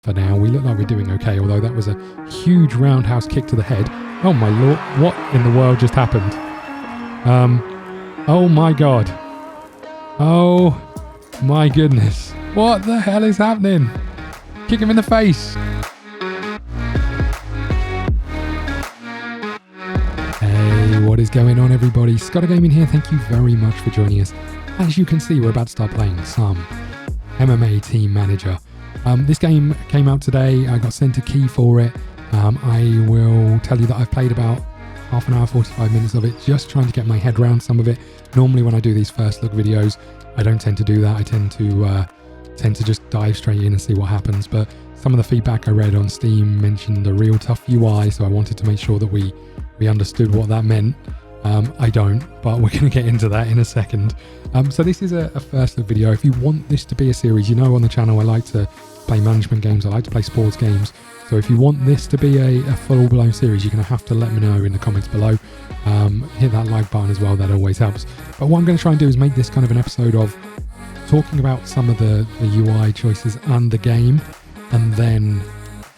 For now, we look like we're doing okay, although that was a huge roundhouse kick to the head. Oh my lord, what in the world just happened? Oh my god. Oh my goodness. What the hell is happening? Kick him in the face. Hey, what is going on everybody? ScottDogGaming here, thank you very much for joining us. As you can see, we're about to start playing some MMA Team Manager. This game came out today. I got sent a key for it. I will tell you that I've played about half an hour, 45 minutes of it, just trying to get my head around some of it. Normally when I do these first look videos, I don't tend to do that. I tend to just dive straight in and see what happens. But some of the feedback I read on Steam mentioned a real tough UI, so I wanted to make sure that we understood what that meant. I don't, but we're going to get into that in a second. So this is a first look video. If you want this to be a series, you know on the channel I like to play management games, I like to play sports games. So if you want this to be a full-blown series, you're going to have to let me know in the comments below. Hit that like button as well, that always helps. But what I'm going to try and do is make this kind of an episode of talking about some of the UI choices and the game, and then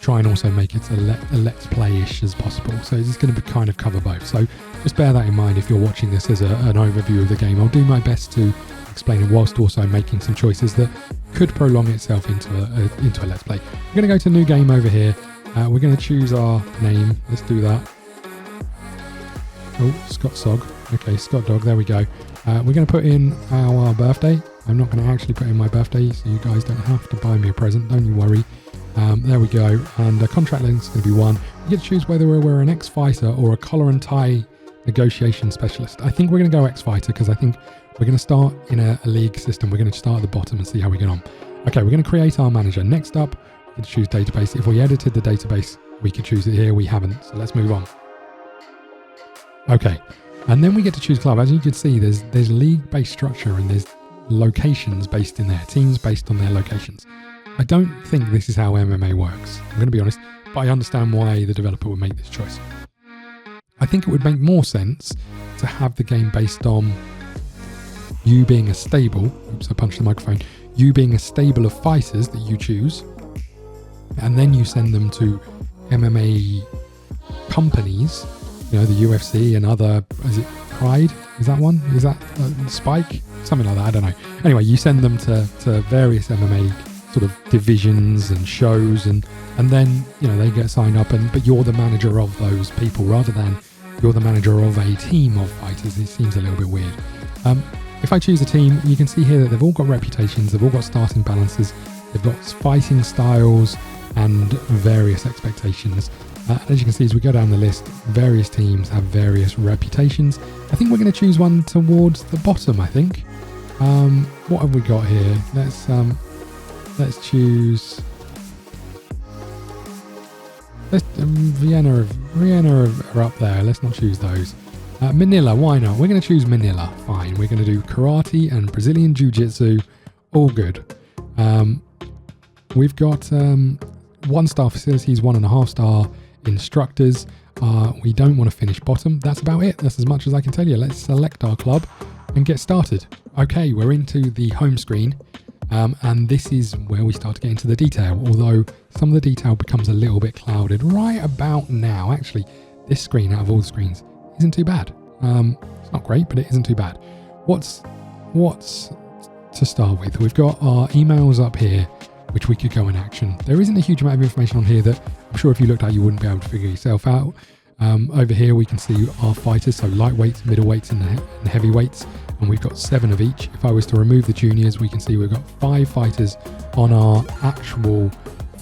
try and also make it a let's play-ish as possible. So it's going to be kind of cover both. So just bear that in mind if you're watching this as an overview of the game. I'll do my best to explain it whilst also making some choices that could prolong itself into a let's play. We're going to go to new game over here. We're going to choose our name. Let's do that. Oh, Scott Sog. Okay, Scott Dog. There we go. We're going to put in our birthday. I'm not going to actually put in my birthday, so you guys don't have to buy me a present. Don't you worry. There we go. And the contract length is going to be 1. You get to choose whether we're an ex-fighter or a collar and tie negotiation specialist. I think we're going to go ex-fighter because I think we're going to start in a league system. We're going to start at the bottom and see how we get on. Okay, we're going to create our manager. Next up, we can choose database. If we edited the database, we could choose it here. We haven't, so let's move on. Okay, and then we get to choose club. As you can see, there's league-based structure and there's locations based in there, teams based on their locations. I don't think this is how MMA works, I'm going to be honest, but I understand why the developer would make this choice. I think it would make more sense to have the game based on you being a stable, oops, I punched the microphone, you being a stable of fighters that you choose, and then you send them to MMA companies, you know, the UFC and other, is it Pride? Is that one? Is that Spike? Something like that, I don't know. Anyway, you send them to various MMA sort of divisions and shows, and then, you know, they get signed up, but you're the manager of those people rather than you're the manager of a team of fighters. It seems a little bit weird. If I choose a team, you can see here that they've all got reputations, they've all got starting balances, they've got fighting styles and various expectations. As you can see, as we go down the list, various teams have various reputations. I think we're going to choose one towards the bottom, I think. What have we got here? Let's choose. Vienna are up there. Let's not choose those. Manila, why not? We're going to choose Manila. Fine. We're going to do karate and Brazilian jiu-jitsu. All good. We've got 1-star facilities, 1.5-star instructors. We don't want to finish bottom. That's about it. That's as much as I can tell you. Let's select our club and get started. Okay, we're into the home screen. And this is where we start to get into the detail, although some of the detail becomes a little bit clouded right about now. Actually, this screen out of all the screens isn't too bad. It's not great, but it isn't too bad. What's to start with? We've got our emails up here, which we could go in action. There isn't a huge amount of information on here that I'm sure if you looked at you wouldn't be able to figure yourself out. Over here we can see our fighters, so lightweights, middleweights and heavyweights, and we've got 7 of each. If I was to remove the juniors, we can see we've got 5 fighters on our actual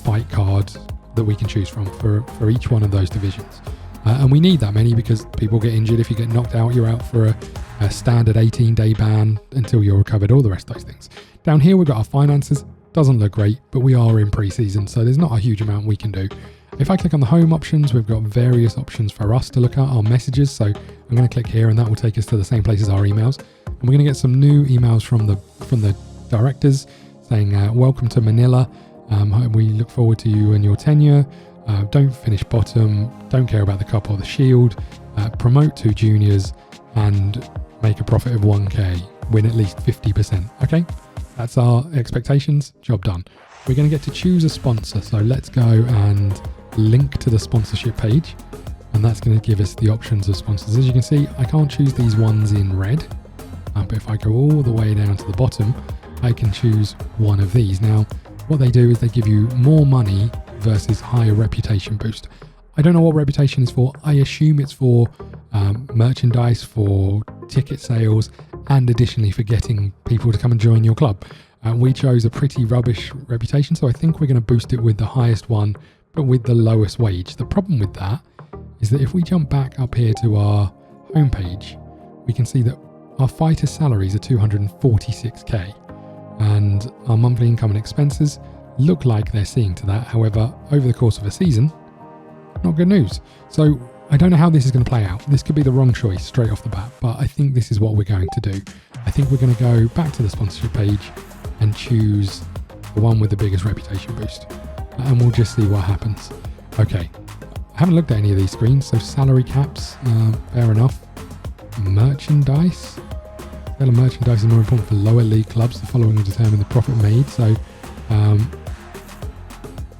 fight card that we can choose from for each one of those divisions. And we need that many because people get injured. If you get knocked out, you're out for a standard 18-day ban until you're recovered, all the rest of those things. Down here we've got our finances. Doesn't look great, but we are in pre-season, so there's not a huge amount we can do. If I click on the home options, we've got various options for us to look at, our messages. So I'm going to click here and that will take us to the same place as our emails. And we're going to get some new emails from the directors saying, welcome to Manila. We look forward to you and your tenure. Don't finish bottom. Don't care about the cup or the shield. Promote 2 juniors and make a profit of 1K. Win at least 50%. Okay, that's our expectations. Job done. we're going to get to choose a sponsor. So let's go and link to the sponsorship page, and that's going to give us the options of sponsors. As you can see, I can't choose these ones in red, but if I go all the way down to the bottom, I can choose one of these. Now, what they do is they give you more money versus higher reputation boost. I don't know what reputation is for. I assume it's for merchandise, for ticket sales, and additionally for getting people to come and join your club. We chose a pretty rubbish reputation, so I think we're going to boost it with the highest one, but with the lowest wage. The problem with that is that if we jump back up here to our homepage, we can see that our fighter salaries are 246k, and our monthly income and expenses look like they're seeing to that. However, over the course of a season, not good news. So I don't know how this is going to play out. This could be the wrong choice straight off the bat, but I think this is what we're going to do. I think we're going to go back to the sponsorship page and choose the one with the biggest reputation boost, and we'll just see what happens. Okay, I haven't looked at any of these screens. So salary caps, fair enough. Merchandise. Sale of merchandise is more important for lower league clubs. The following will determine the profit made. So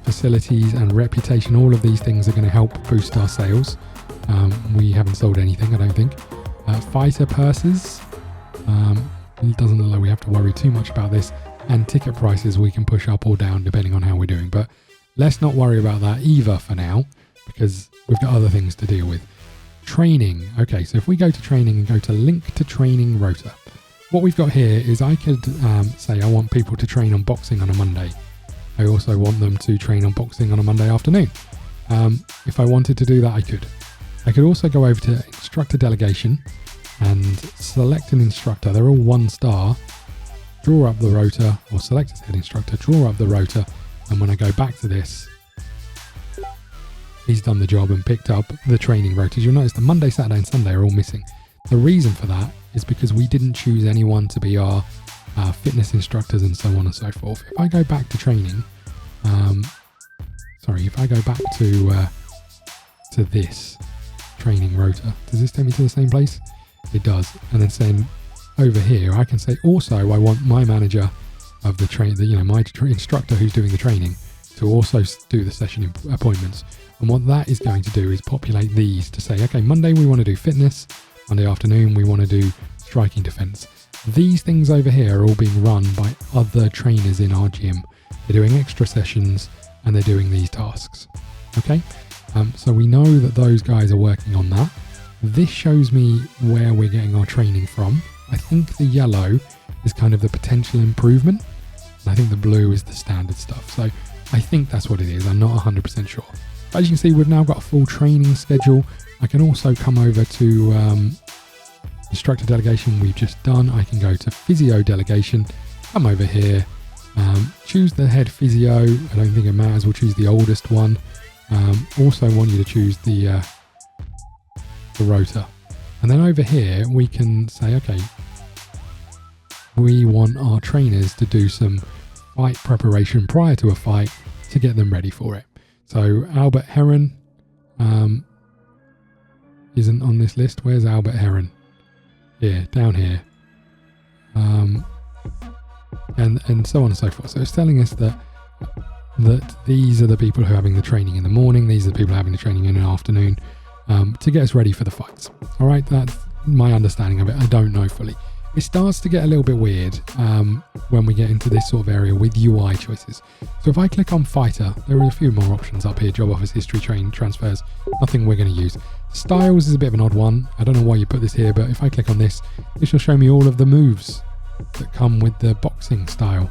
facilities and reputation, all of these things are going to help boost our sales. We haven't sold anything, I don't think. Fighter purses, it doesn't look like we have to worry too much about this. And ticket prices we can push up or down depending on how we're doing, but let's not worry about that either for now, because we've got other things to deal with. Training. Okay, so if we go to training and go to link to training rota, what we've got here is I could say I want people to train on boxing on a Monday. I also want them to train on boxing on a Monday afternoon. If I wanted to do that, I could. I could also go over to instructor delegation and select an instructor. They're all 1 star. Draw up the rota, or select a head instructor, draw up the rota, and when I go back to this, he's done the job and picked up the training rotas. You'll notice the Monday, Saturday and Sunday are all missing. The reason for that is because we didn't choose anyone to be our fitness instructors and so on and so forth. If I go back to training, if I go back to this training rota, does this take me to the same place? It does. And then saying over here, I can say also I want my manager of the my instructor who's doing the training to also do the session appointments. And what that is going to do is populate these to say, okay, Monday we want to do fitness, Monday afternoon we want to do striking defense. These things over here are all being run by other trainers in our gym. They're doing extra sessions and they're doing these tasks. Okay, so we know that those guys are working on that. This shows me where we're getting our training from. I think the yellow is kind of the potential improvement, and I think the blue is the standard stuff. So I think that's what it is. I'm not 100% sure. But as you can see, we've now got a full training schedule. I can also come over to instructor delegation we've just done. I can go to physio delegation, come over here, choose the head physio. I don't think it matters. We'll choose the oldest one. Also want you to choose the rota. And then over here, we can say, okay, we want our trainers to do some fight preparation prior to a fight to get them ready for it. So Albert Heron isn't on this list. Where's Albert Heron? Here, down here. And so on and so forth. So it's telling us that these are the people who are having the training in the morning. These are the people who are having the training in the afternoon to get us ready for the fights. All right, that's my understanding of it. I don't know fully. It starts to get a little bit weird when we get into this sort of area with UI choices. So if I click on fighter, there are a few more options up here. Job offers, history, training, transfers. Nothing we're going to use. Styles is a bit of an odd one. I don't know why you put this here, but if I click on this, this will show me all of the moves that come with the boxing style.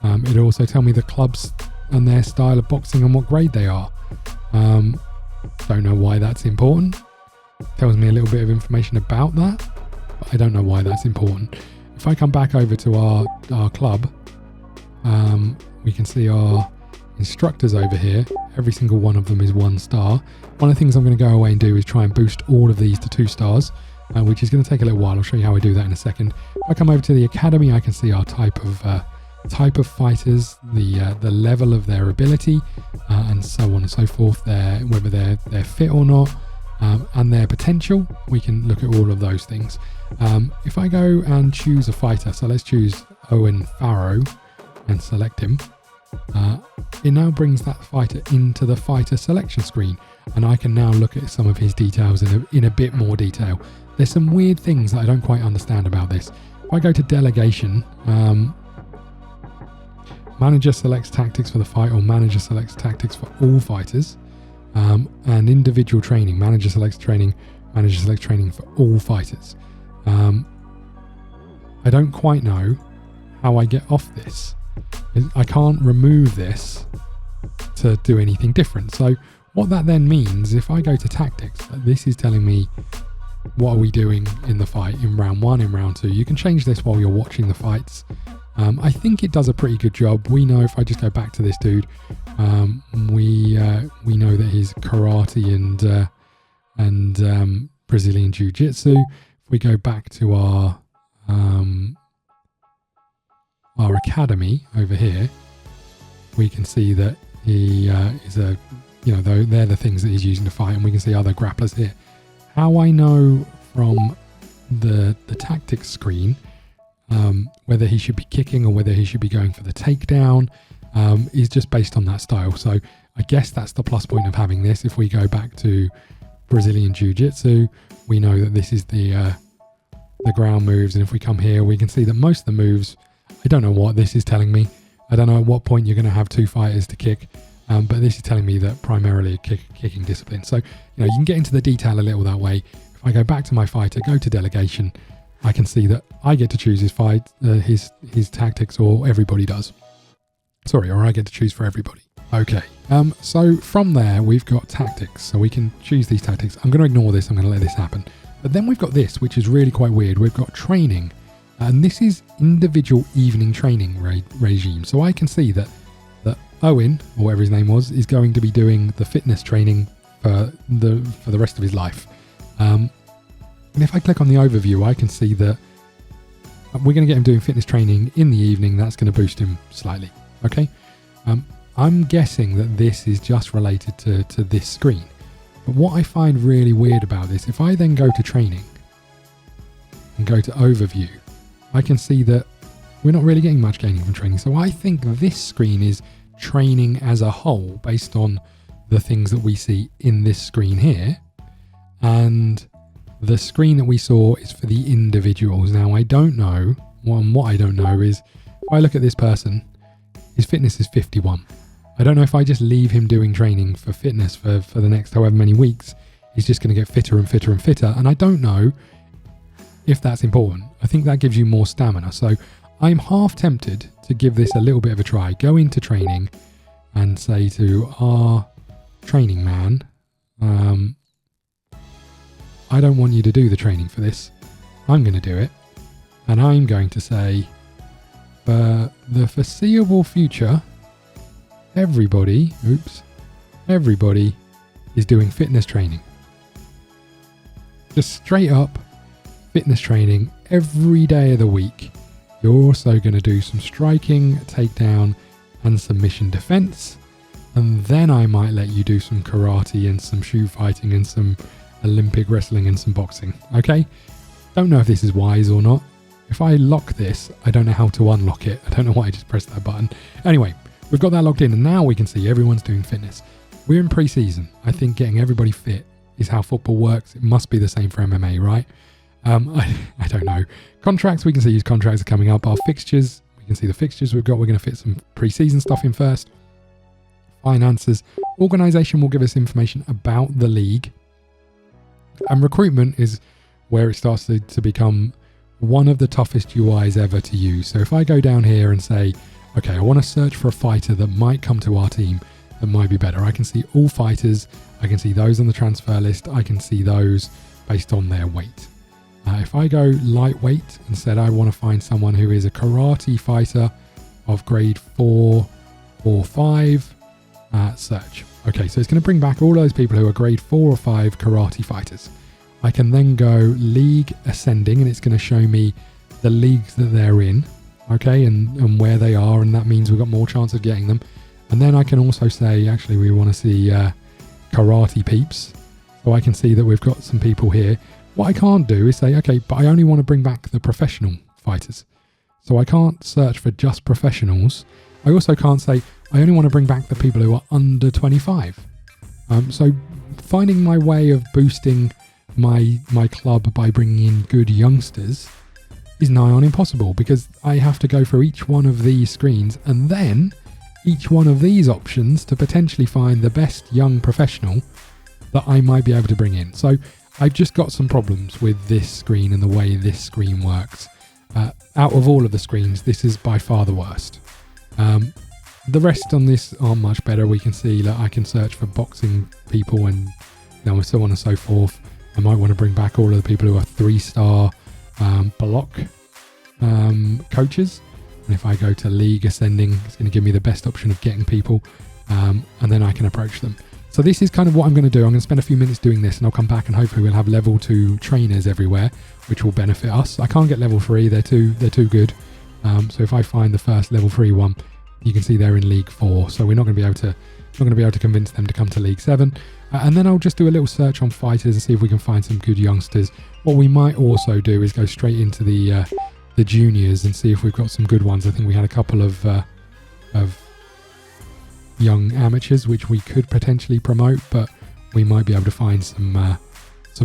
It'll also tell me the clubs and their style of boxing and what grade they are. Don't know why that's important. Tells me a little bit of information about that, but I don't know why that's important. If I come back over to our club, we can see our instructors over here. Every single one of them is 1 star. One of the things I'm going to go away and do is try and boost all of these to 2 stars, which is going to take a little while. I'll show you how I do that in a second. If I come over to the academy, I can see our type of fighters, the level of their ability, and so on and so forth. Whether they're fit or not, and their potential. We can look at all of those things. If I go and choose a fighter, so let's choose Owen Farrow and select him. it now brings that fighter into the fighter selection screen, and I can now look at some of his details in a bit more detail. There's some weird things that I don't quite understand about this. If I go to delegation, manager selects tactics for the fight, or manager selects tactics for all fighters, and individual training, manager selects training for all fighters. I don't quite know how I get off this. I can't remove this to do anything different. So what that then means, if I go to tactics, this is telling me what are we doing in the fight in round 1, in round 2. You can change this while you're watching the fights. I think it does a pretty good job. We know, if I just go back to this dude, we know that he's karate and Brazilian Jiu-Jitsu. If we go back to our academy over here, we can see that he is a, they're the things that he's using to fight, and we can see other grapplers here. How I know from the tactics screen whether he should be kicking or whether he should be going for the takedown is just based on that style. So I guess that's the plus point of having this. If we go back to Brazilian Jiu-Jitsu, we know that this is the ground moves, and if we come here, we can see that most of the moves, I don't know what this is telling me. I don't know at what point you're going to have 2 fighters to kick, but this is telling me that primarily kicking discipline. So you can get into the detail a little that way. If I go back to my fighter, go to delegation, I can see that I get to choose his fight, his tactics, or everybody does. Sorry, or I get to choose for everybody. Okay, so from there we've got tactics, so we can choose these tactics. I'm going to ignore this, I'm going to let this happen. But then we've got this, which is really quite weird. We've got training, and this is individual evening training regime. So I can see that Owen, or whatever his name was, is going to be doing the fitness training for the rest of his life. And if I click on the overview, I can see that we're going to get him doing fitness training in the evening. That's going to boost him slightly. Okay. I'm guessing that this is just related to this screen. But what I find really weird about this, if I then go to training and go to overview, I can see that we're not really getting much gaining from training. So I think this screen is training as a whole based on the things that we see in this screen here. And the screen that we saw is for the individuals. Now, I don't know. What I don't know is, if I look at this person, his fitness is 51. I don't know if I just leave him doing training for fitness for the next however many weeks, he's just going to get fitter and fitter and fitter. And I don't know if that's important. I think that gives you more stamina. So I'm half tempted to give this a little bit of a try. Go into training and say to our training man, I don't want you to do the training for this. I'm going to do it. And I'm going to say, for the foreseeable future, everybody is doing fitness training. Just straight up fitness training every day of the week. You're also going to do some striking, takedown, and submission defense. And then I might let you do some karate and some shoe fighting and some Olympic wrestling and some boxing. Okay? Don't know if this is wise or not. If I lock this, I don't know how to unlock it. I don't know why I just pressed that button. Anyway, we've got that logged in, and now we can see everyone's doing fitness. We're in pre-season. I think getting everybody fit is how football works. It must be the same for MMA, right? I don't know. Contracts, we can see his contracts are coming up. Our fixtures, we can see the fixtures we've got. We're going to fit some pre-season stuff in first. Finances. Organisation will give us information about the league. And recruitment is where it starts to become one of the toughest UIs ever to use. So if I go down here and say, okay, I want to search for a fighter that might come to our team that might be better. I can see all fighters. I can see those on the transfer list. I can see those based on their weight. If I go lightweight and said I want to find someone who is a karate fighter of grade 4 or 5, search. Okay, so it's going to bring back all those people who are grade 4 or 5 karate fighters. I can then go league ascending, and it's going to show me the leagues that they're in, okay, and where they are, and that means we've got more chance of getting them. And then I can also say, actually, we want to see karate peeps. So I can see that we've got some people here. What I can't do is say, okay, but I only want to bring back the professional fighters. So I can't search for just professionals. I also can't say, I only want to bring back the people who are under 25. So finding my way of boosting my club by bringing in good youngsters is nigh on impossible, because I have to go through each one of these screens and then each one of these options to potentially find the best young professional that I might be able to bring in. So I've just got some problems with this screen and the way this screen works. Out of all of the screens, this is by far the worst. The rest on this aren't much better. We can see that I can search for boxing people and so on and so forth. I might want to bring back all of the people who are 3-star block coaches. And if I go to League Ascending, it's going to give me the best option of getting people, and then I can approach them. So this is kind of what I'm going to do. I'm going to spend a few minutes doing this, and I'll come back and hopefully we'll have level 2 trainers everywhere, which will benefit us. I can't get level 3; they're too good. So if I find the first level 3 one, you can see they're in League 4. So we're not going to be able to convince them to come to League 7. And then I'll just do a little search on fighters and see if we can find some good youngsters. What we might also do is go straight into the juniors and see if we've got some good ones. I think we had a couple of young amateurs which we could potentially promote, but we might be able to find some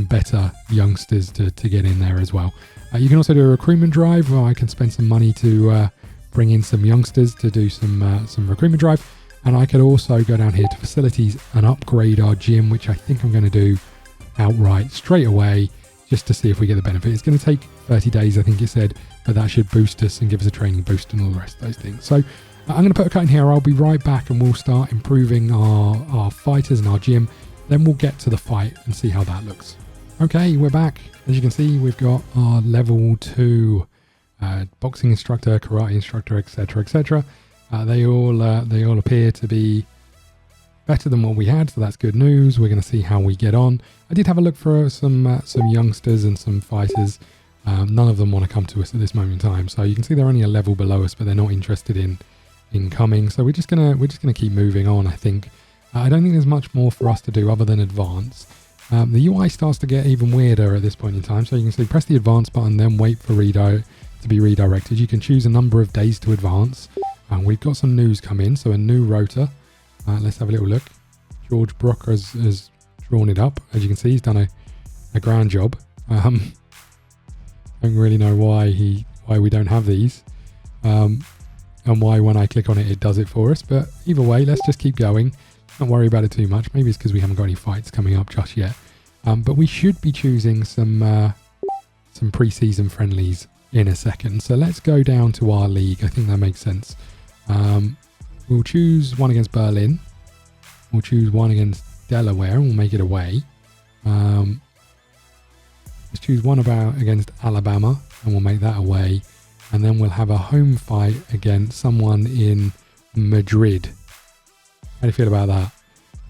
better youngsters to get in there as well. You can also do a recruitment drive where I can spend some money to bring in some youngsters to do some recruitment drive, and I could also go down here to facilities and upgrade our gym, which I think I'm going to do outright straight away, just to see if we get the benefit. It's going to take 30 days, I think it said, but that should boost us and give us a training boost and all the rest of those things. So I'm going to put a cut in here. I'll be right back and we'll start improving our fighters and our gym. Then we'll get to the fight and see how that looks. Okay, we're back. As you can see, we've got our level 2 boxing instructor, karate instructor, etc., etc. They all appear to be better than what we had, so that's good news. We're going to see how we get on. I did have a look for some youngsters and some fighters. None of them want to come to us at this moment in time, so you can see they're only a level below us, but they're not interested in coming. So we're just gonna keep moving on. I think I don't think there's much more for us to do other than advance. The UI starts to get even weirder at this point in time. So you can see press the advance button, then wait for to be redirected. You can choose a number of days to advance. We've got some news come in, so a new rota. Let's have a little look. George Brock has drawn it up. As you can see, he's done a grand job. Don't really know why we don't have these, and why when I click on it, it does it for us. But either way, let's just keep going. Don't worry about it too much. Maybe it's because we haven't got any fights coming up just yet. But we should be choosing some pre-season friendlies in a second. So let's go down to our league. I think that makes sense. We'll choose one against Berlin. We'll choose one against Delaware and we'll make it away. Let's choose one against Alabama and we'll make that away. And then we'll have a home fight against someone in Madrid. How do you feel about that?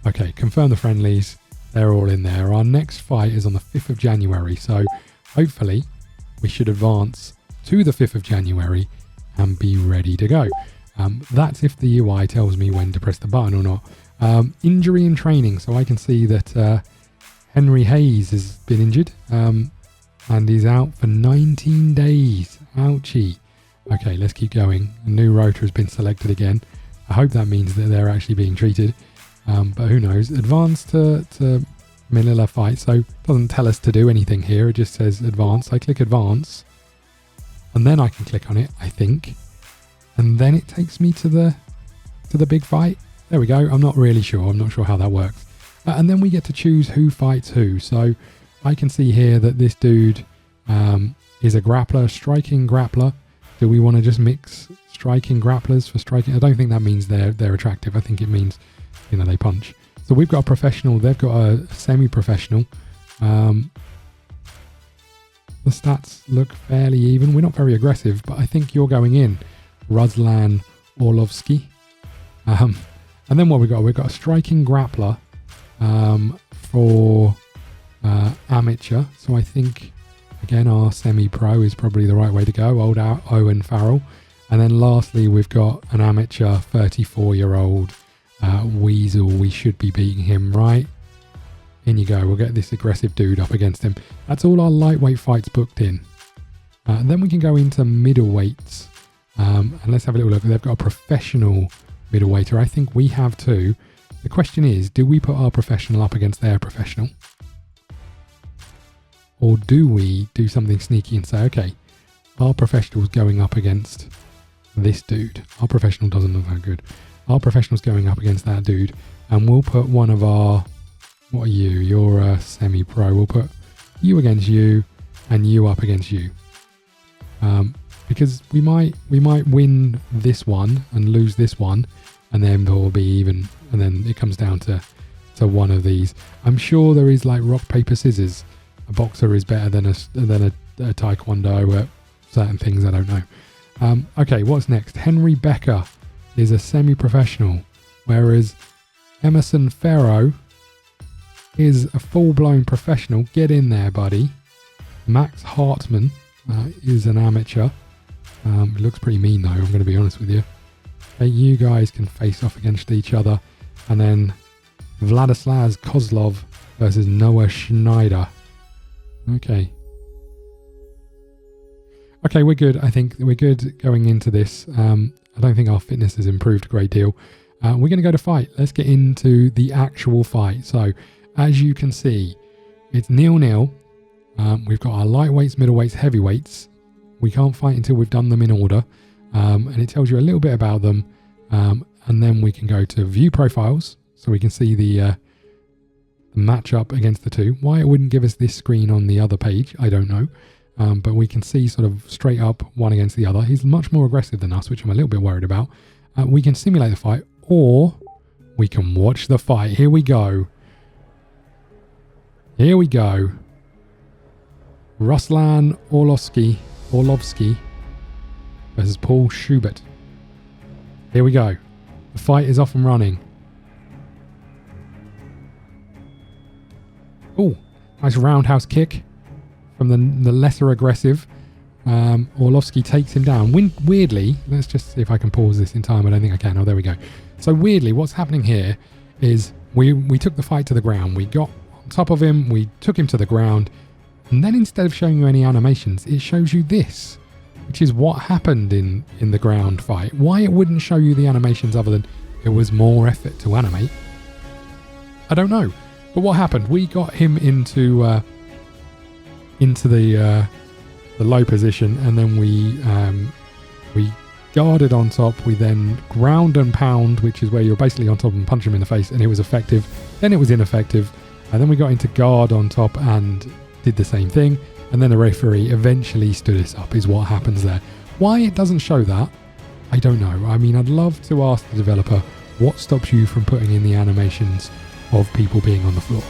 Okay, confirm the friendlies. They're all in there. Our next fight is on the 5th of January. So hopefully we should advance to the 5th of January and be ready to go. That's if the UI tells me when to press the button or not. Injury and training. So I can see that Henry Hayes has been injured and he's out for 19 days. Ouchie. Okay, let's keep going. A new rotor has been selected again. I hope that means that they're actually being treated. But who knows. Advance to Manila fight. So it doesn't tell us to do anything here. It just says advance. I click advance. And then I can click on it, I think. And then it takes me to the big fight. There we go. I'm not really sure. I'm not sure how that works. And then we get to choose who fights who. So I can see here that this dude is a grappler, striking grappler. Do we want to just mix striking grapplers for striking? I don't think that means they're attractive. I think it means, they punch. So we've got a professional. They've got a semi-professional. The stats look fairly even. We're not very aggressive, but I think you're going in. Ruslan Orlovsky. And then what we've got a striking grappler for amateur. So I think, again, our semi-pro is probably the right way to go. Old Owen Farrell. And then lastly, we've got an amateur 34-year-old Weasel. We should be beating him, right? In you go. We'll get this aggressive dude up against him. That's all our lightweight fights booked in. Then we can go into middleweights. And let's have a little look. They've got a professional middleweighter. I think we have too. The question is, do we put our professional up against their professional? Or do we do something sneaky and say, okay, our professional's going up against this dude. Our professional doesn't look that good. Our professional's going up against that dude. And we'll put one of our... What are you? You're a semi-pro. We'll put you against you and you up against you. Because we might win this one and lose this one, and then there will be even, and then it comes down to one of these. I'm sure there is like rock, paper, scissors. A boxer is better than a taekwondo at certain things. I don't know. Okay, what's next? Henry Becker is a semi-professional, whereas Emerson Farrow is a full-blown professional. Get in there, buddy. Max Hartman is an amateur. It looks pretty mean, though, I'm going to be honest with you. Okay, you guys can face off against each other. And then Vladislav Kozlov versus Noah Schneider. Okay. Okay, we're good. I think we're good going into this. I don't think our fitness has improved a great deal. We're going to go to fight. Let's get into the actual fight. So, as you can see, it's 0-0. We've got our lightweights, middleweights, heavyweights. We can't fight until we've done them in order. And it tells you a little bit about them. And then we can go to view profiles. So we can see the matchup against the two. Why it wouldn't give us this screen on the other page, I don't know. But we can see sort of straight up one against the other. He's much more aggressive than us, which I'm a little bit worried about. We can simulate the fight, or we can watch the fight. Here we go. Here we go. Ruslan Orlovsky versus Paul Schubert. Here we go. The fight is off and running. Oh, nice roundhouse kick from the lesser aggressive. Orlovsky takes him down. Weirdly, let's just see if I can pause this in time. I don't think I can. Oh, there we go. So weirdly, what's happening here is we took the fight to the ground. We got on top of him. We took him to the ground. And then instead of showing you any animations, it shows you this, which is what happened in the ground fight. Why it wouldn't show you the animations other than it was more effort to animate, I don't know. But what happened? We got him into the low position, and then we guarded on top. We then ground and pound, which is where you're basically on top and punch him in the face, and it was effective. Then it was ineffective, and then we got into guard on top and did the same thing, and then the referee eventually stood us up is what happens there. Why it doesn't show that, I don't know. I mean, I'd love to ask the developer what stops you from putting in the animations of people being on the floor.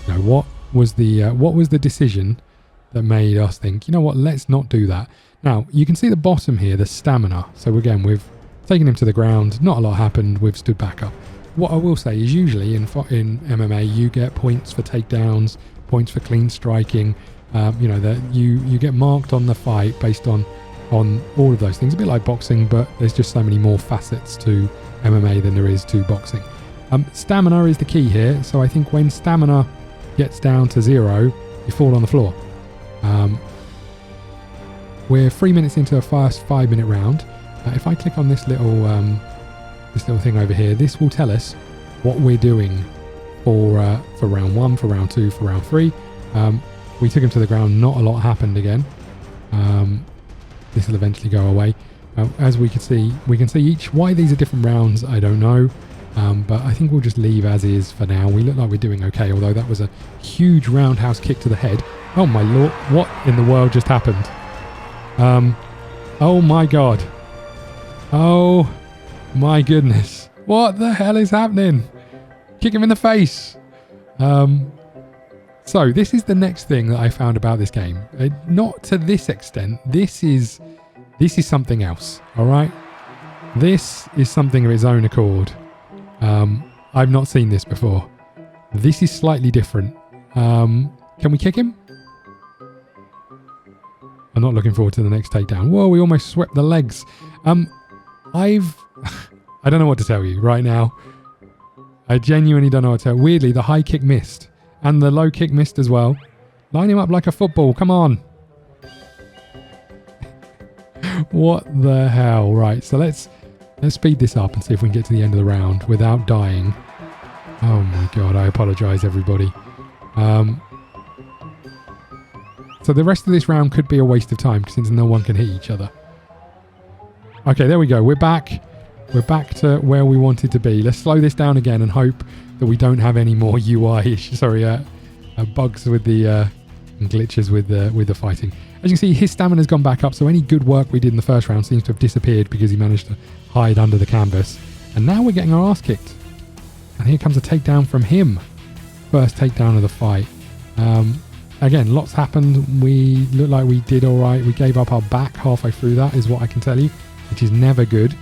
You know, what was the decision that made us think, you know what, let's not do that. Now, you can see the bottom here, the stamina. So again, we've taken him to the ground, not a lot happened, we've stood back up. What I will say is usually in MMA, you get points for takedowns, points for clean striking, you know, that you get marked on the fight based on all of those things. A bit like boxing, but there's just so many more facets to MMA than there is to boxing. Stamina is the key here. So I think when stamina gets down to 0, you fall on the floor. We're 3 minutes into a first 5-minute round. If I click on this little thing over here, this will tell us what we're doing for round 1, for round 2, for round 3. We took him to the ground. Not a lot happened again. This will eventually go away. As we can see each. Why these are different rounds, I don't know. But I think we'll just leave as is for now. We look like we're doing okay, although that was a huge roundhouse kick to the head. Oh my lord, what in the world just happened? Oh my god. Oh my goodness. What the hell is happening? Kick him in the face. So this is the next thing that I found about this game. Not to this extent. This is something else. All right. This is something of its own accord. I've not seen this before. This is slightly different. Can we kick him? I'm not looking forward to the next takedown. Whoa, we almost swept the legs. I don't know what to tell you right now. I genuinely don't know what to tell you. Weirdly, the high kick missed. And the low kick missed as well. Line him up like a football. Come on. What the hell? Right, so let's Let's speed this up and see if we can get to the end of the round without dying. Oh my god, I apologise everybody. So the rest of this round could be a waste of time since no one can hit each other. Okay, there we go. We're back. We're back to where we wanted to be. Let's slow this down again and hope that we don't have any more UI, bugs with the and glitches with the fighting. As you can see, his stamina's gone back up, so any good work we did in the first round seems to have disappeared because he managed to hide under the canvas. And now we're getting our ass kicked. And here comes a takedown from him. First takedown of the fight. Again, lots happened. We looked like we did all right. We gave up our back halfway through that, is what I can tell you, which is never good.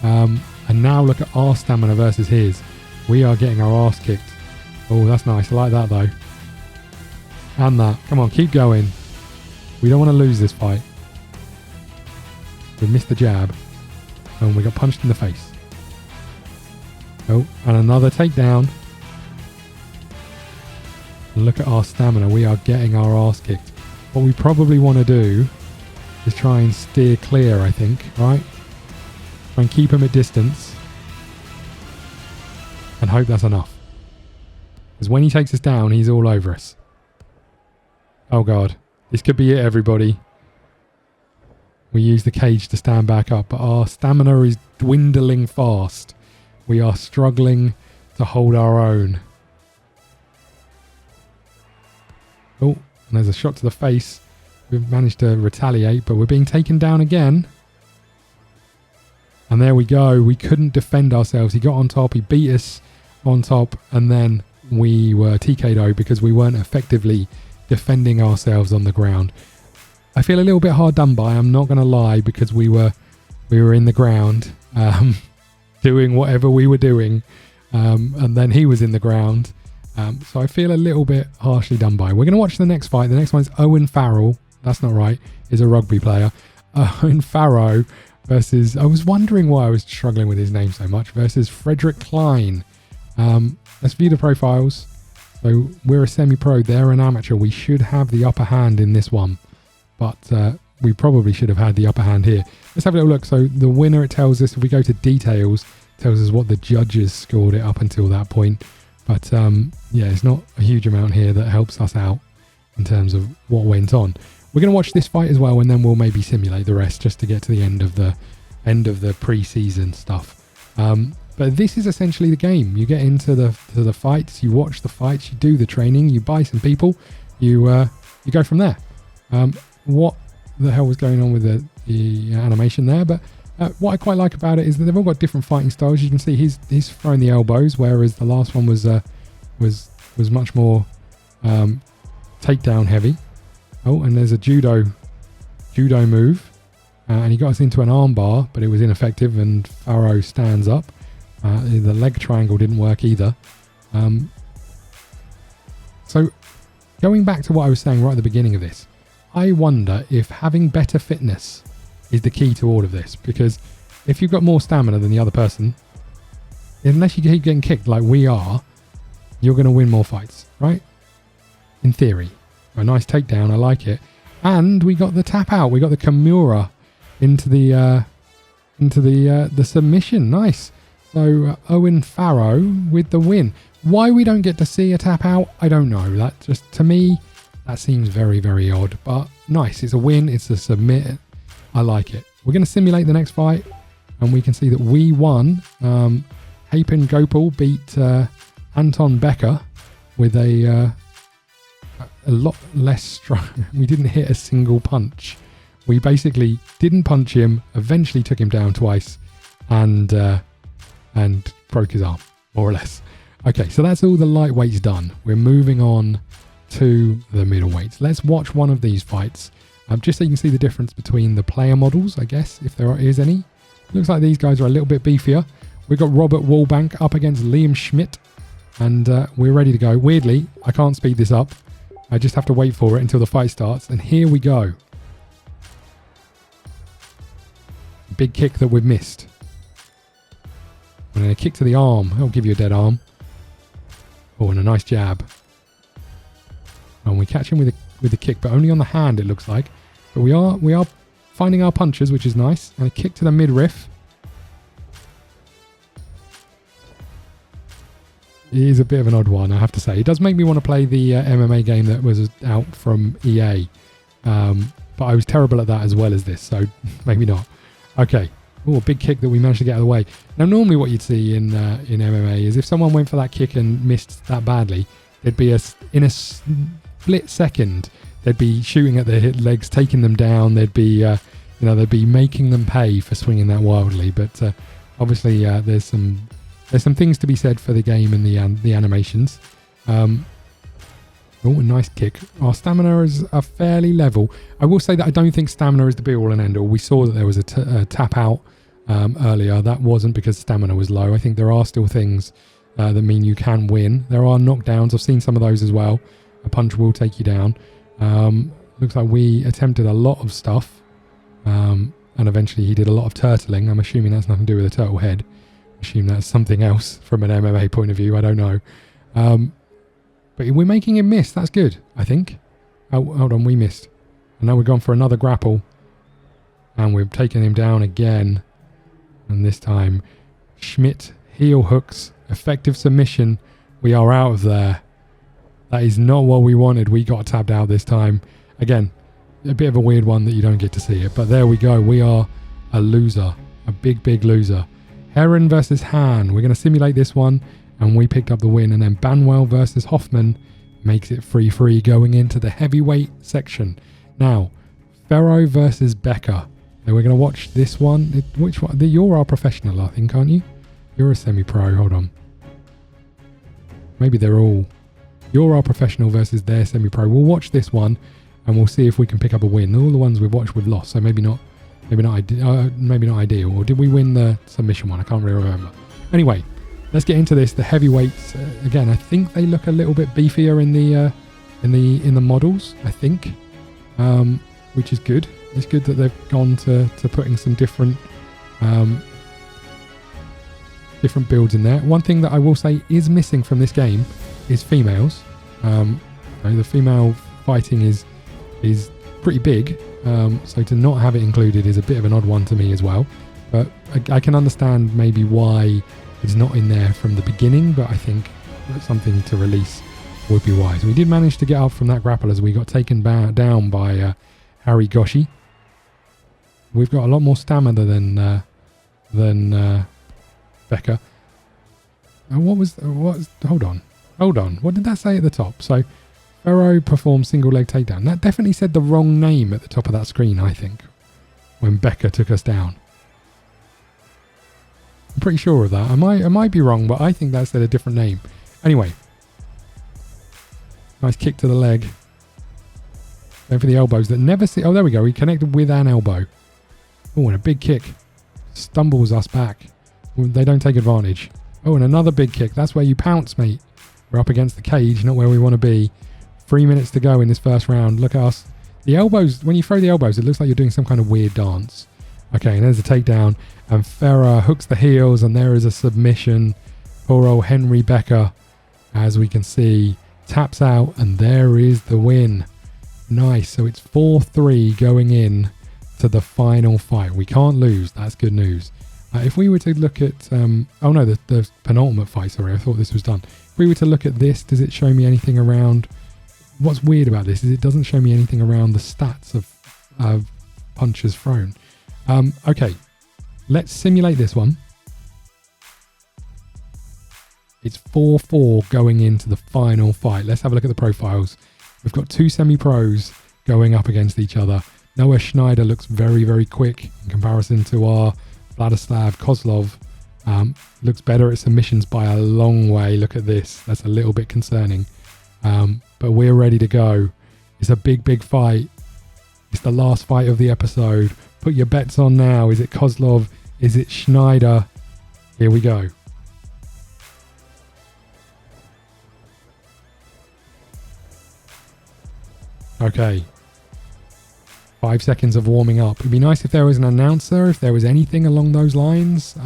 And now look at our stamina versus his. We are getting our ass kicked. Oh, that's nice. I like that, though. And that. Come on, keep going. We don't want to lose this fight. We missed the jab. And we got punched in the face. Oh, and another takedown. Look at our stamina. We are getting our ass kicked. What we probably want to do is try and steer clear, I think, right? Try and keep him at distance. And hope that's enough. Because when he takes us down, he's all over us. Oh god. This could be it, everybody. We use the cage to stand back up, but our stamina is dwindling fast. We are struggling to hold our own. Oh, and there's a shot to the face. We've managed to retaliate, but we're being taken down again. And there we go. We couldn't defend ourselves. He got on top. He beat us on top. And then we were TK'd because we weren't effectively defending ourselves on the ground. I feel a little bit hard done by, I'm not going to lie, because we were in the ground doing whatever we were doing. And then he was in the ground. So I feel a little bit harshly done by. We're going to watch the next fight. The next one's Owen Farrell. That's not right. He's a rugby player. Owen Farrell versus... I was wondering why I was struggling with his name so much. Versus Frederick Klein. Let's view the profiles. So we're a semi-pro. They're an amateur. We should have the upper hand in this one. But we probably should have had the upper hand here. Let's have a little look. So the winner, it tells us, if we go to details, tells us what the judges scored it up until that point. But yeah, it's not a huge amount here that helps us out in terms of what went on. We're going to watch this fight as well, and then we'll maybe simulate the rest just to get to the end of the pre-season stuff. But this is essentially the game. You get into the fights, you watch the fights, you do the training, you buy some people, you go from there. What the hell was going on with the animation there? But what I quite like about it is that they've all got different fighting styles. You can see he's throwing the elbows, whereas the last one was much more takedown heavy. Oh, and there's a judo move, and he got us into an armbar, but it was ineffective. And Farrow stands up. The leg triangle didn't work either. So going back to what I was saying right at the beginning of this, I wonder if having better fitness is the key to all of this, because if you've got more stamina than the other person, unless you keep getting kicked like we are, you're going to win more fights, right? In theory. A nice takedown, I like it. And we got the tap out. We got the Kimura into the submission. Nice. So Owen Farrow with the win. Why we don't get to see a tap out, I don't know. That just, to me, that seems very, very odd. But nice. It's a win. It's a submit. I like it. We're going to simulate the next fight, and we can see that we won. Hapen Gopal beat Anton Becker with a lot less strong. We didn't hit a single punch. We basically didn't punch him, eventually took him down twice, and broke his arm, more or less. Okay, so that's all the lightweights done. We're moving on to the middleweights. Let's watch one of these fights, just so you can see the difference between the player models, I guess, if there is any. Looks like these guys are a little bit beefier. We've got Robert Wallbank up against Liam Schmidt, and we're ready to go. Weirdly, I can't speed this up. I just have to wait for it until the fight starts, and here we go. Big kick that we've missed. And then a kick to the arm. That'll give you a dead arm. Oh, and a nice jab. And we catch him with the kick, but only on the hand, it looks like. But we are finding our punches, which is nice. And a kick to the midriff. is a bit of an odd one, I have to say. It does make me want to play the MMA game that was out from EA. But I was terrible at that as well as this, so maybe not. Okay. Oh, a big kick that we managed to get out of the way. Now, normally what you'd see in MMA is if someone went for that kick and missed that badly, there'd be in a split second, they'd be shooting at their legs, taking them down. They'd be, they'd be making them pay for swinging that wildly. But obviously, there's some things to be said for the game and the animations. Oh, a nice kick. Our stamina is fairly level. I will say that I don't think stamina is the be-all and end-all. We saw that there was a tap out earlier. That wasn't because stamina was low. I think there are still things that mean you can win. There are knockdowns. I've seen some of those as well. A punch will take you down. Looks like we attempted a lot of stuff. And eventually he did a lot of turtling. I'm assuming that's nothing to do with a turtle head. I assume that's something else from an MMA point of view. I don't know. But we're making him miss. That's good, I think. Oh, hold on, we missed. And now we've gone for another grapple. And we've taken him down again. And this time, Schmidt heel hooks, effective submission. We are out of there. That is not what we wanted. We got tabbed out this time. Again, a bit of a weird one that you don't get to see it. But there we go. We are a loser. A big, big loser. Heron versus Han. We're going to simulate this one. And we picked up the win. And then Banwell versus Hoffman makes it 3-3 going into the heavyweight section. Now, Ferro versus Becker. Now we're going to watch this one. Which one? You're our professional, I think, aren't you? You're a semi-pro. Hold on. Maybe they're all... You're our professional versus their semi-pro. We'll watch this one and we'll see if we can pick up a win. All the ones we've watched we've lost, so maybe not ideal. Or did we win the submission one? I can't really remember. Anyway, let's get into this. The heavyweights again. I think they look a little bit beefier in the models. I think, which is good. It's good that they've gone to putting some different builds in there. One thing that I will say is missing from this game is females. The female fighting is pretty big. So to not have it included is a bit of an odd one to me as well. But I can understand maybe why it's not in there from the beginning, but I think something to release would be wise. We did manage to get up from that grapple as we got taken down by Harry Goshi. We've got a lot more stamina than Becker. Hold on. What did that say at the top? So, Ferro performed single leg takedown. That definitely said the wrong name at the top of that screen, I think, when Becker took us down. I'm pretty sure of that. I might be wrong, but I think that said a different name. Anyway. Nice kick to the leg. Going for the elbows that never see... Oh, there we go. He connected with an elbow. Oh, and a big kick. Stumbles us back. They don't take advantage. Oh, and another big kick. That's where you pounce, mate. We're up against the cage, not where we want to be. 3 minutes to go in this first round. Look at us. The elbows, when you throw the elbows, it looks like you're doing some kind of weird dance. Okay, and there's a takedown. And Ferrer hooks the heels, and there is a submission. Poor old Henry Becker, as we can see, taps out, and there is the win. Nice. So it's 4-3 going in to the final fight. We can't lose. That's good news. If we were to look at... the penultimate fight, sorry, I thought this was done. If we were to look at this, does it show me anything around... What's weird about this is it doesn't show me anything around the stats of punches thrown. Okay, let's simulate this one. It's 4-4 going into the final fight. Let's have a look at the profiles. We've got two semi-pros going up against each other. Noah Schneider looks very, very quick in comparison to our Vladislav Kozlov. Looks better at submissions by a long way. Look at this. That's a little bit concerning. But we're ready to go. It's a big, big fight. It's the last fight of the episode. Put your bets on now. Is it Kozlov? Is it Schneider? Here we go. Okay. 5 seconds of warming up. It'd be nice if there was an announcer, if there was anything along those lines.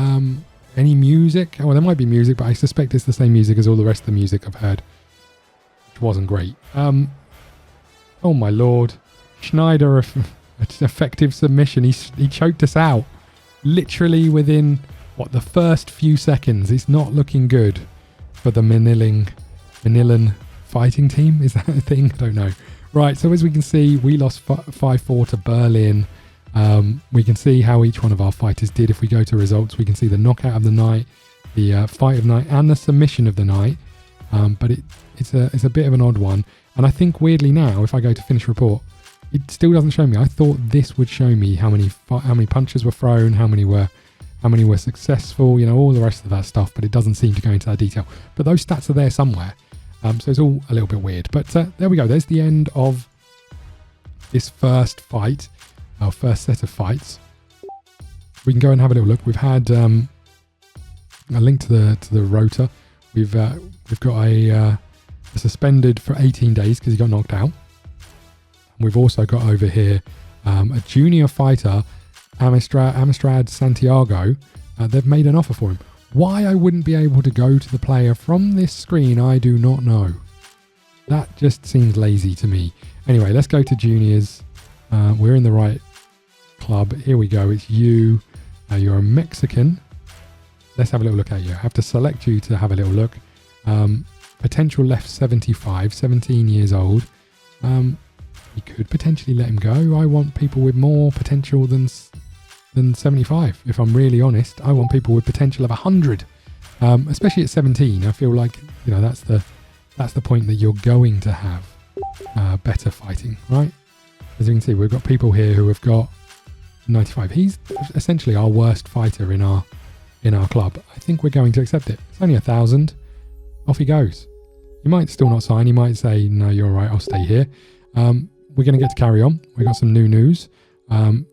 Any music? Oh, well, there might be music, but I suspect it's the same music as all the rest of the music I've heard. Which wasn't great. Oh my lord. Schneider, effective submission. He choked us out. Literally within, the first few seconds. It's not looking good for the Manilan fighting team. Is that a thing? I don't know. Right, so as we can see, we lost 5-4 to Berlin. We can see how each one of our fighters did. If we go to results, we can see the knockout of the night, the fight of the night, and the submission of the night. But it's a bit of an odd one. And I think weirdly now, if I go to finish report, it still doesn't show me. I thought this would show me how many punches were thrown, how many were successful, all the rest of that stuff. But it doesn't seem to go into that detail. But those stats are there somewhere. So it's all a little bit weird. But there we go. There's the end of this first fight, our first set of fights. We can go and have a little look. We've had a link to the rotor. We've got a suspended for 18 days because he got knocked out. We've also got over here a junior fighter, Amstrad Santiago. They've made an offer for him. Why I wouldn't be able to go to the player from this screen, I do not know. That just seems lazy to me. Anyway, let's go to juniors. We're in the right club. Here we go. It's you. You're a Mexican. Let's have a little look at you. I have to select you to have a little look. Potential left 75, 17 years old. You could potentially let him go. I want people with more potential than 75. If I'm really honest, I want people with potential of 100. Especially at 17, I feel like that's the point that you're going to have better fighting, right? As you can see, we've got people here who have got 95. He's essentially our worst fighter in our club. I think we're going to accept it. It's only 1,000. Off he goes. He might still not sign. He might say, no, you're all right, I'll stay here. We're going to get to carry on. We got some new news.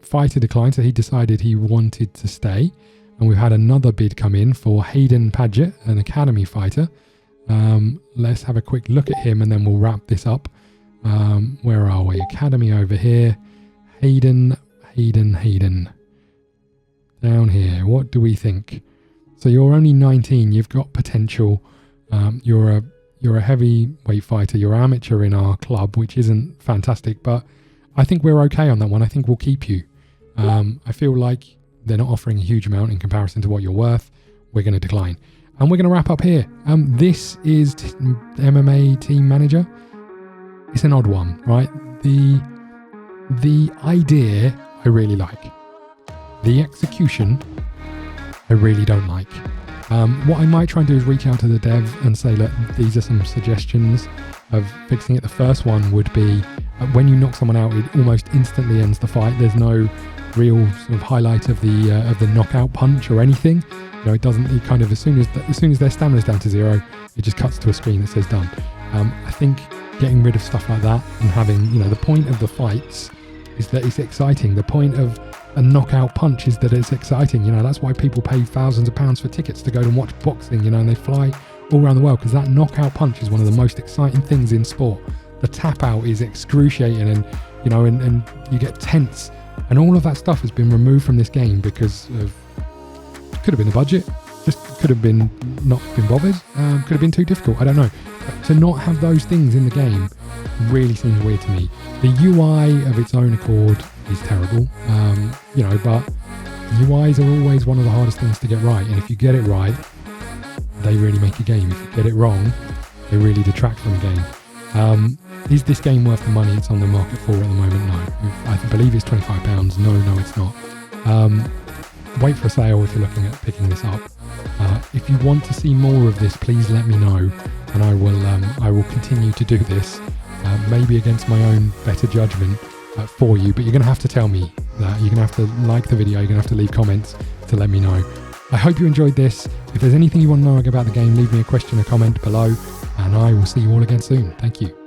Fighter declined, so he decided he wanted to stay. And we've had another bid come in for Hayden Paget, an academy fighter. Let's have a quick look at him and then we'll wrap this up. Where are we? Academy over here. Hayden. Down here. What do we think? So you're only 19. You've got potential. You're a heavyweight fighter. You're amateur in our club, which isn't fantastic, but I think we're okay on that one. I think we'll keep you. I feel like they're not offering a huge amount in comparison to what you're worth. We're going to decline. And we're going to wrap up here. This is MMA Team Manager. It's an odd one, right? The idea I really like. The execution I really don't like. What I might try and do is reach out to the dev and say, look, these are some suggestions of fixing it. The first one would be when you knock someone out, it almost instantly ends the fight. There's no real sort of highlight of the knockout punch or anything. It doesn't. It kind of as soon as their stamina's down to 0, it just cuts to a screen that says done. I think getting rid of stuff like that and having the point of the fights is that it's exciting. The point of a knockout punch is that it's exciting. That's why people pay thousands of pounds for tickets to go and watch boxing. And they fly all around the world because that knockout punch is one of the most exciting things in sport. The tap out is excruciating, and you get tense, and all of that stuff has been removed from this game because of could have been the budget, just could have been not been bothered, could have been too difficult. I don't know. But to not have those things in the game really seems weird to me. The UI of its own accord is terrible, but UIs are always one of the hardest things to get right, and if you get it right, they really make a game. If you get it wrong, they really detract from a game. Is this game worth the money it's on the market for at the moment? No. I believe it's £25. No, it's not. Wait for a sale if you're looking at picking this up. If you want to see more of this, please let me know, and I will continue to do this, maybe against my own better judgment for you, but you're going to have to tell me that. You're going to have to like the video, you're going to have to leave comments to let me know. I hope you enjoyed this. If there's anything you want to know about the game, leave me a question or comment below, and I will see you all again soon. Thank you.